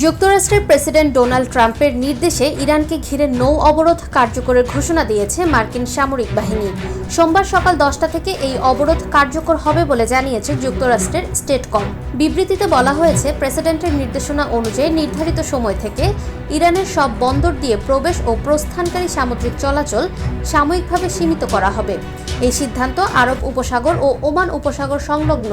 যুক্তরাষ্ট্রের president Donald ট্রাম্পের নির্দেশে ইরানকে ঘিরে নৌ অবরোধ কার্যকরের ঘোষণা দিয়েছে মার্কিন সামরিক বাহিনী। সোমবার সকাল 10টা থেকে এই অবরোধ কার্যকর হবে বলে জানিয়েছে যুক্তরাষ্ট্রের স্টেটকম। বিবৃতিতে বলা হয়েছে, প্রেসিডেন্টের নির্দেশনা অনুযায়ী নির্ধারিত সময় থেকে ইরানের সব বন্দর দিয়ে প্রবেশ ও প্রস্থানকারী সামুদ্রিক চলাচল সাময়িকভাবে সীমিত করা হবে। এই সিদ্ধান্ত আরব উপসাগর ও ওমান উপসাগর সংলগ্ন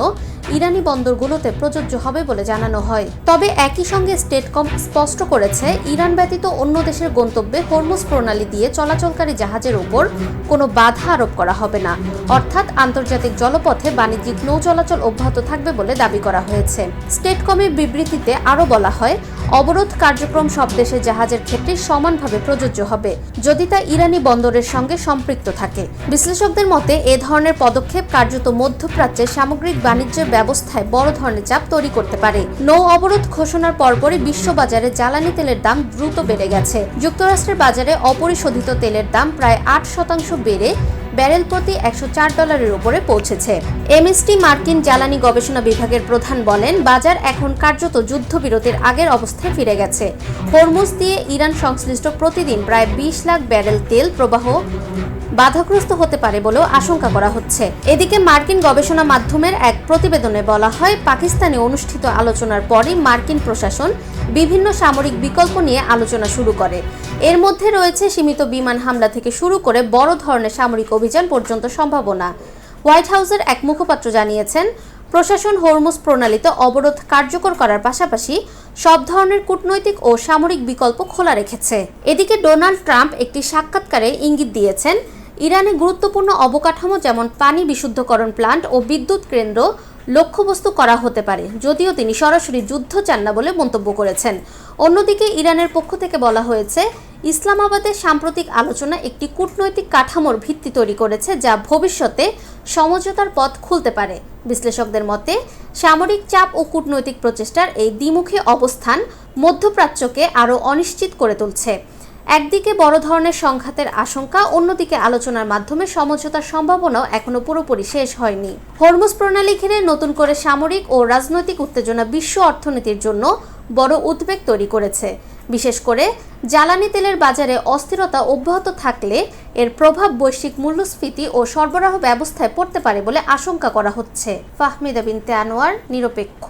ইরানি বন্দরগুলোতে প্রযোজ্য হবে বলে জানানো হয়। তবে একই সঙ্গে স্টেটকম স্পষ্ট করেছে, ইরান ব্যতীত অন্য দেশের গন্তব্যে হরমুজ প্রণালী দিয়ে চলাচলকারী জাহাজের উপর কোনো বাধা আরোপ করা হবে না, অর্থাৎ আন্তর্জাতিক জলপথে বাণিজ্যিক নৌ চলাচল অব্যাহত থাকবে বলে দাবি করা হয়েছে। স্টেটকমের বিবৃতিতে আরও বলা হয়, অবরোধ কার্যক্রম সব দেশের জাহাজের ক্ষেত্রে সমানভাবে প্রযোজ্য হবে যদি তা ইরানি বন্দরের সঙ্গে সম্পৃক্ত থাকে। বিশ্লেষকদের মতে, এ ধরনের পদক্ষেপ কার্যত মধ্যপ্রাচ্যের সামগ্রিক বাণিজ্যের ব্যবস্থায় বড় ধরনের চাপ তৈরি করতে পারে। নৌ অবরোধ ঘোষণার পরপরই বিশ্ববাজারে জ্বালানি তেলের দাম দ্রুত বেড়ে গেছে। যুক্তরাষ্ট্রের বাজারে অপরিশোধিত তেলের দাম প্রায় 8% বেড়ে ব্যারেল প্রতি $104 উপরে পৌঁছেছে। এমএসটি মার্কিন জ্বালানি গবেষণা বিভাগের প্রধান বলেন, বাজার এখন কার্যত যুদ্ধবিরতির আগের অবস্থায় ফিরে গেছে। হরমুজ দিয়ে ইরান সংশ্লিষ্ট প্রতিদিন প্রায় 20 লাখ ব্যারেল তেল প্রবাহ বাধাগ্রস্ত হতে পারে বলেও আশঙ্কা করা হচ্ছে। এদিকে মার্কিন গবেষণা মাধ্যমের এক প্রতিবেদনে বলা হয়, পাকিস্তানে অনুষ্ঠিত আলোচনার পরই মার্কিন প্রশাসন বিভিন্ন সামরিক বিকল্প নিয়ে আলোচনা শুরু করে। এর মধ্যে রয়েছে সীমিত বিমান হামলা থেকে শুরু করে বড় ধরনের সামরিক অভিযান পর্যন্ত সম্ভাবনা। হোয়াইট হাউসের এক মুখপাত্র জানিয়েছেন, প্রশাসন হরমুজ প্রণালীতে অবরোধ কার্যকর করার পাশাপাশি সব ধরনের কূটনৈতিক ও সামরিক বিকল্প খোলা রেখেছে। এদিকে ডোনাল্ড ট্রাম্প একটি সাক্ষাৎকারে ইঙ্গিত দিয়েছেন, ইরানে গুরুত্বপূর্ণ অবকাঠামো যেমন পানি বিশুদ্ধকরণ প্লান্ট ও বিদ্যুৎ কেন্দ্র লক্ষ্যবস্তু করা হতে পারে, যদিও তিনি সরাসরি যুদ্ধ চান না বলে মন্তব্য করেছেন। অন্যদিকে ইরানের পক্ষ থেকে বলা হয়েছে, ইসলামাবাদের সাম্প্রতিক আলোচনা একটি কূটনৈতিক কাঠামোর ভিত্তি তৈরি করেছে যা ভবিষ্যতে সমঝোতার পথ খুলতে পারে। বিশ্লেষকদের মতে, সামরিক চাপ ও কূটনৈতিক প্রচেষ্টার এই দ্বিমুখী অবস্থান মধ্যপ্রাচ্যকে আরও অনিশ্চিত করে তুলছে। একদিকে বড় ধরনের সংঘাতের আশঙ্কা, অন্যদিকে আলোচনার মাধ্যমে সমঝোতার সম্ভাবনাও এখনো পুরোপুরি শেষ হয়নি। হরমুজ প্রণালী ঘিরে নতুন করে সামরিক ও রাজনৈতিক উত্তেজনা বিশ্ব অর্থনীতির জন্য বড় উদ্বেগ তৈরি করেছে। বিশেষ করে জ্বালানি তেলের বাজারে অস্থিরতা অব্যাহত থাকলে এর প্রভাব বৈশ্বিক মূল্যস্ফীতি ও সরবরাহ ব্যবস্থায় পড়তে পারে বলে আশঙ্কা করা হচ্ছে। ফাহমিদা বিনতে আনোয়ার, নিরপেক্ষ।